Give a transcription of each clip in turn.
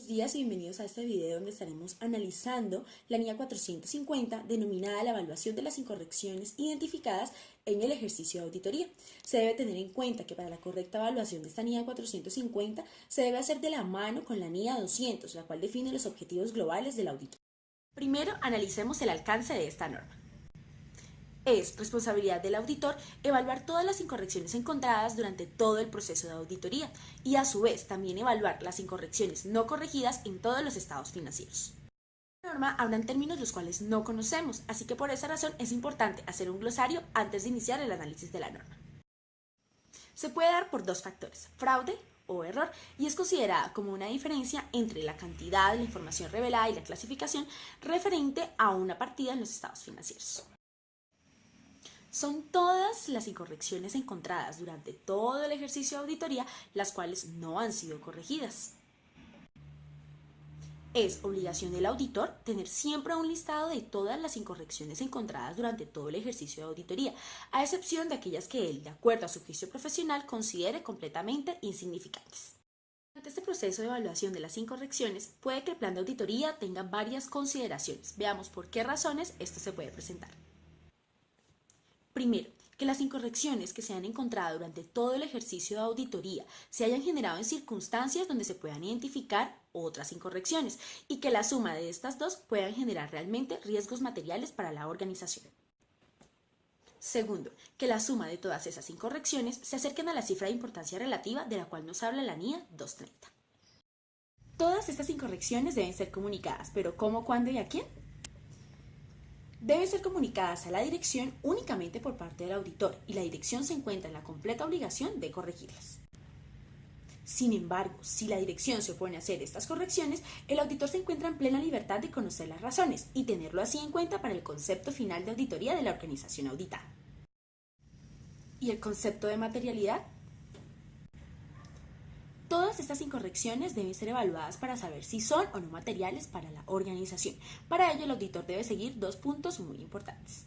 días y bienvenidos a este video donde estaremos analizando la NIA 450 denominada la evaluación de las incorrecciones identificadas en el ejercicio de auditoría. Se debe tener en cuenta que para la correcta evaluación de esta NIA 450 se debe hacer de la mano con la NIA 200, la cual define los objetivos globales del auditor. Primero, analicemos el alcance de esta norma. Es responsabilidad del auditor evaluar todas las incorrecciones encontradas durante todo el proceso de auditoría y a su vez también evaluar las incorrecciones no corregidas en todos los estados financieros. La norma habla en términos los cuales no conocemos, así que por esa razón es importante hacer un glosario antes de iniciar el análisis de la norma. Se puede dar por dos factores, fraude o error, y es considerada como una diferencia entre la cantidad de la información revelada y la clasificación referente a una partida en los estados financieros. Son todas las incorrecciones encontradas durante todo el ejercicio de auditoría las cuales no han sido corregidas. Es obligación del auditor tener siempre un listado de todas las incorrecciones encontradas durante todo el ejercicio de auditoría, a excepción de aquellas que él, de acuerdo a su juicio profesional, considere completamente insignificantes. Durante este proceso de evaluación de las incorrecciones, puede que el plan de auditoría tenga varias consideraciones. Veamos por qué razones esto se puede presentar. Primero, que las incorrecciones que se han encontrado durante todo el ejercicio de auditoría se hayan generado en circunstancias donde se puedan identificar otras incorrecciones y que la suma de estas dos puedan generar realmente riesgos materiales para la organización. Segundo, que la suma de todas esas incorrecciones se acerquen a la cifra de importancia relativa de la cual nos habla la NIA 230. Todas estas incorrecciones deben ser comunicadas, pero ¿cómo, cuándo y a quién? Deben ser comunicadas a la dirección únicamente por parte del auditor y la dirección se encuentra en la completa obligación de corregirlas. Sin embargo, si la dirección se opone a hacer estas correcciones, el auditor se encuentra en plena libertad de conocer las razones y tenerlo así en cuenta para el concepto final de auditoría de la organización auditada. ¿Y el concepto de materialidad? Todas estas incorrecciones deben ser evaluadas para saber si son o no materiales para la organización. Para ello, el auditor debe seguir dos puntos muy importantes.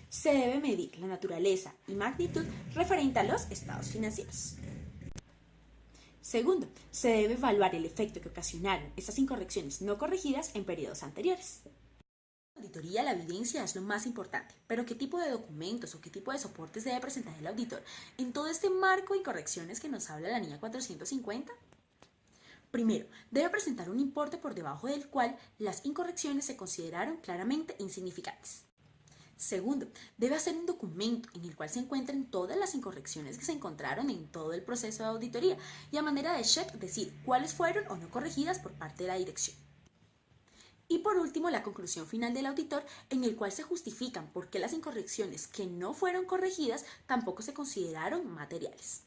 Se debe medir la naturaleza y magnitud referente a los estados financieros. Segundo, se debe evaluar el efecto que ocasionaron estas incorrecciones no corregidas en periodos anteriores. En la auditoría, la evidencia es lo más importante, pero ¿qué tipo de documentos o qué tipo de soportes debe presentar el auditor en todo este marco de incorrecciones que nos habla la NIA 450? Primero, debe presentar un importe por debajo del cual las incorrecciones se consideraron claramente insignificantes. Segundo, debe hacer un documento en el cual se encuentren todas las incorrecciones que se encontraron en todo el proceso de auditoría y a manera de check decir cuáles fueron o no corregidas por parte de la dirección. Y por último, la conclusión final del auditor, en el cual se justifican por qué las incorrecciones que no fueron corregidas tampoco se consideraron materiales.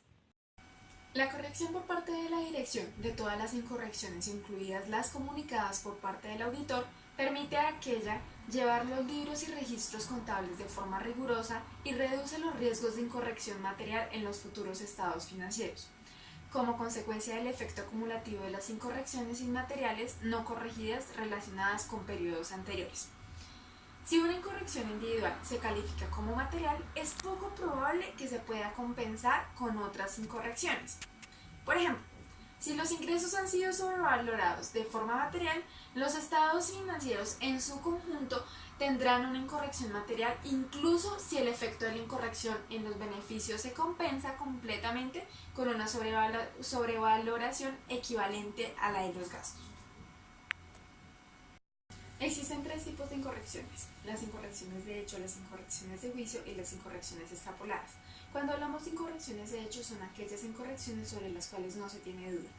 La corrección por parte de la dirección de todas las incorrecciones, incluidas las comunicadas por parte del auditor, permite a aquella llevar los libros y registros contables de forma rigurosa y reduce los riesgos de incorrección material en los futuros estados financieros, como consecuencia del efecto acumulativo de las incorrecciones inmateriales no corregidas relacionadas con periodos anteriores. Si una incorrección individual se califica como material, es poco probable que se pueda compensar con otras incorrecciones. Por ejemplo, si los ingresos han sido sobrevalorados de forma material, los estados financieros en su conjunto tendrán una incorrección material incluso si el efecto de la incorrección en los beneficios se compensa completamente con una sobrevaloración equivalente a la de los gastos. Existen tres tipos de incorrecciones: las incorrecciones de hecho, las incorrecciones de juicio y las incorrecciones extrapoladas. Cuando hablamos de incorrecciones de hecho, son aquellas incorrecciones sobre las cuales no se tiene duda.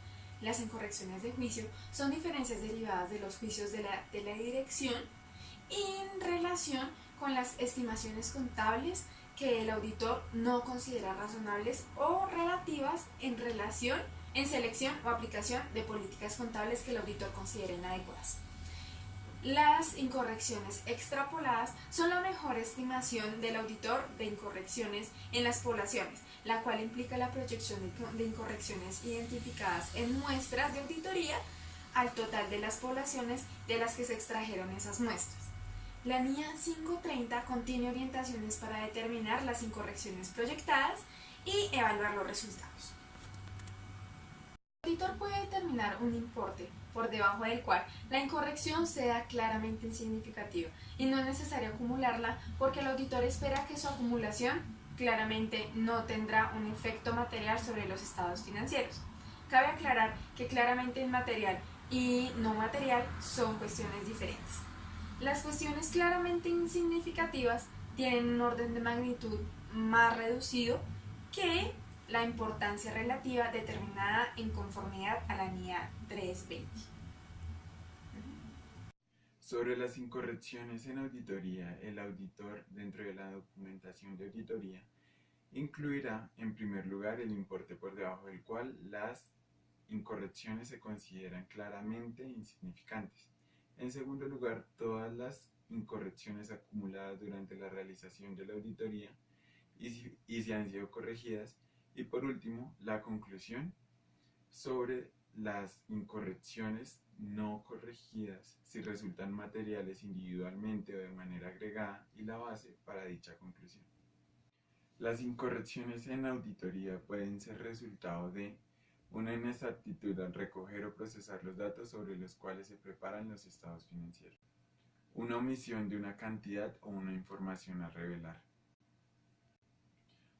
Las incorrecciones de juicio son diferencias derivadas de los juicios de la dirección en relación con las estimaciones contables que el auditor no considera razonables o relativas en selección o aplicación de políticas contables que el auditor considere inadecuadas. Las incorrecciones extrapoladas son la mejor estimación del auditor de incorrecciones en las poblaciones, la cual implica la proyección de incorrecciones identificadas en muestras de auditoría al total de las poblaciones de las que se extrajeron esas muestras. La NIA 530 contiene orientaciones para determinar las incorrecciones proyectadas y evaluar los resultados. El auditor puede determinar un importe por debajo del cual la incorrección sea claramente insignificativa y no es necesario acumularla porque el auditor espera que su acumulación claramente no tendrá un efecto material sobre los estados financieros. Cabe aclarar que claramente inmaterial y no material son cuestiones diferentes. Las cuestiones claramente insignificativas tienen un orden de magnitud más reducido que la importancia relativa determinada en conformidad a la NIA 320. Sobre las incorrecciones en auditoría, el auditor, dentro de la documentación de auditoría, incluirá en primer lugar el importe por debajo del cual las incorrecciones se consideran claramente insignificantes. En segundo lugar, todas las incorrecciones acumuladas durante la realización de la auditoría y si han sido corregidas. Y por último, la conclusión sobre las incorrecciones no corregidas si resultan materiales individualmente o de manera agregada y la base para dicha conclusión. Las incorrecciones en auditoría pueden ser resultado de una inexactitud al recoger o procesar los datos sobre los cuales se preparan los estados financieros, una omisión de una cantidad o una información a revelar,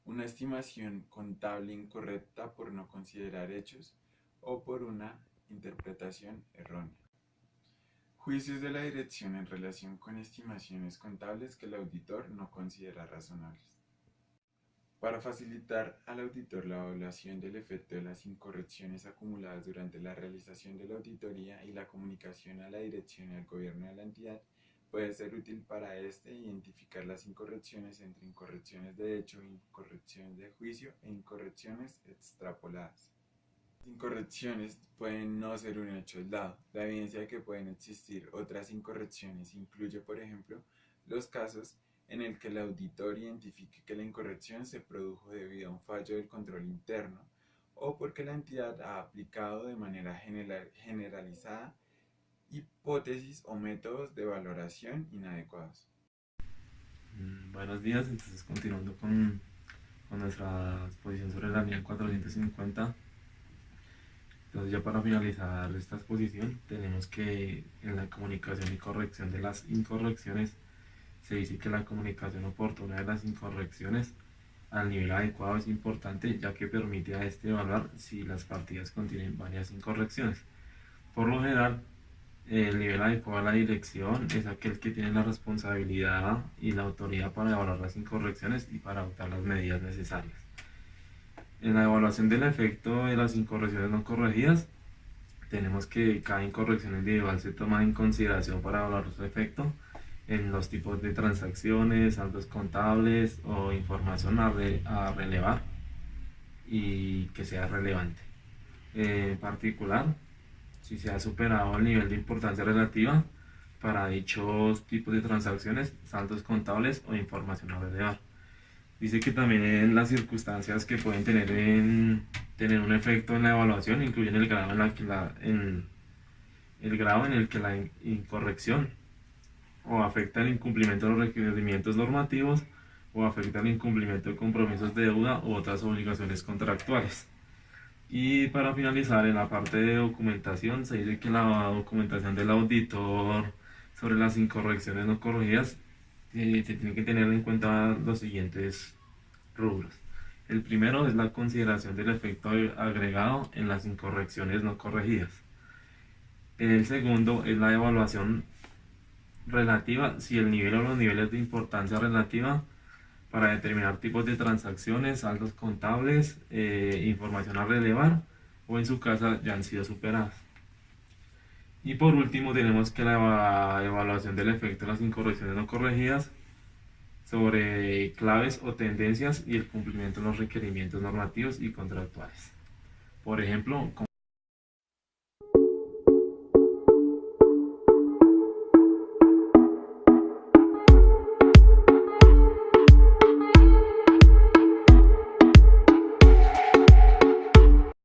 una estimación contable incorrecta por no considerar hechos o por una interpretación errónea. Juicios de la dirección en relación con estimaciones contables que el auditor no considera razonables. Para facilitar al auditor la evaluación del efecto de las incorrecciones acumuladas durante la realización de la auditoría y la comunicación a la dirección y al gobierno de la entidad, puede ser útil para identificar las incorrecciones entre incorrecciones de hecho, incorrecciones de juicio e incorrecciones extrapoladas. Las incorrecciones pueden no ser un hecho aislado. La evidencia de que pueden existir otras incorrecciones incluye, por ejemplo, los casos en el que el auditor identifique que la incorrección se produjo debido a un fallo del control interno o porque la entidad ha aplicado de manera generalizada hipótesis o métodos de valoración inadecuados. Buenos días, entonces continuando con nuestra exposición sobre la NIA 450. Entonces ya para finalizar esta exposición tenemos que en la comunicación y corrección de las incorrecciones se dice que la comunicación oportuna de las incorrecciones al nivel adecuado es importante, ya que permite a este evaluar si las partidas contienen varias incorrecciones. Por lo general, el nivel adecuado a la dirección es aquel que tiene la responsabilidad y la autoridad para evaluar las incorrecciones y para adoptar las medidas necesarias. En la evaluación del efecto de las incorrecciones no corregidas, tenemos que cada incorrección individual se toma en consideración para evaluar su efecto en los tipos de transacciones, saldos contables o información a relevar y que sea relevante. En particular, si se ha superado el nivel de importancia relativa para dichos tipos de transacciones, saldos contables o información a relevar. Dice que también en las circunstancias que pueden tener un efecto en la evaluación incluyen el grado en el que la incorrección o afecta el incumplimiento de los requerimientos normativos o afecta el incumplimiento de compromisos de deuda u otras obligaciones contractuales. Y para finalizar, en la parte de documentación, se dice que la documentación del auditor sobre las incorrecciones no corregidas se tiene que tener en cuenta los siguientes rubros. El primero es la consideración del efecto agregado en las incorrecciones no corregidas. El segundo es la evaluación relativa, si el nivel o los niveles de importancia relativa para determinar tipos de transacciones, saldos contables, información a relevar o en su caso ya han sido superadas. Y por último tenemos que la evaluación del efecto de las incorrecciones no corregidas sobre claves o tendencias y el cumplimiento de los requerimientos normativos y contractuales. Por ejemplo,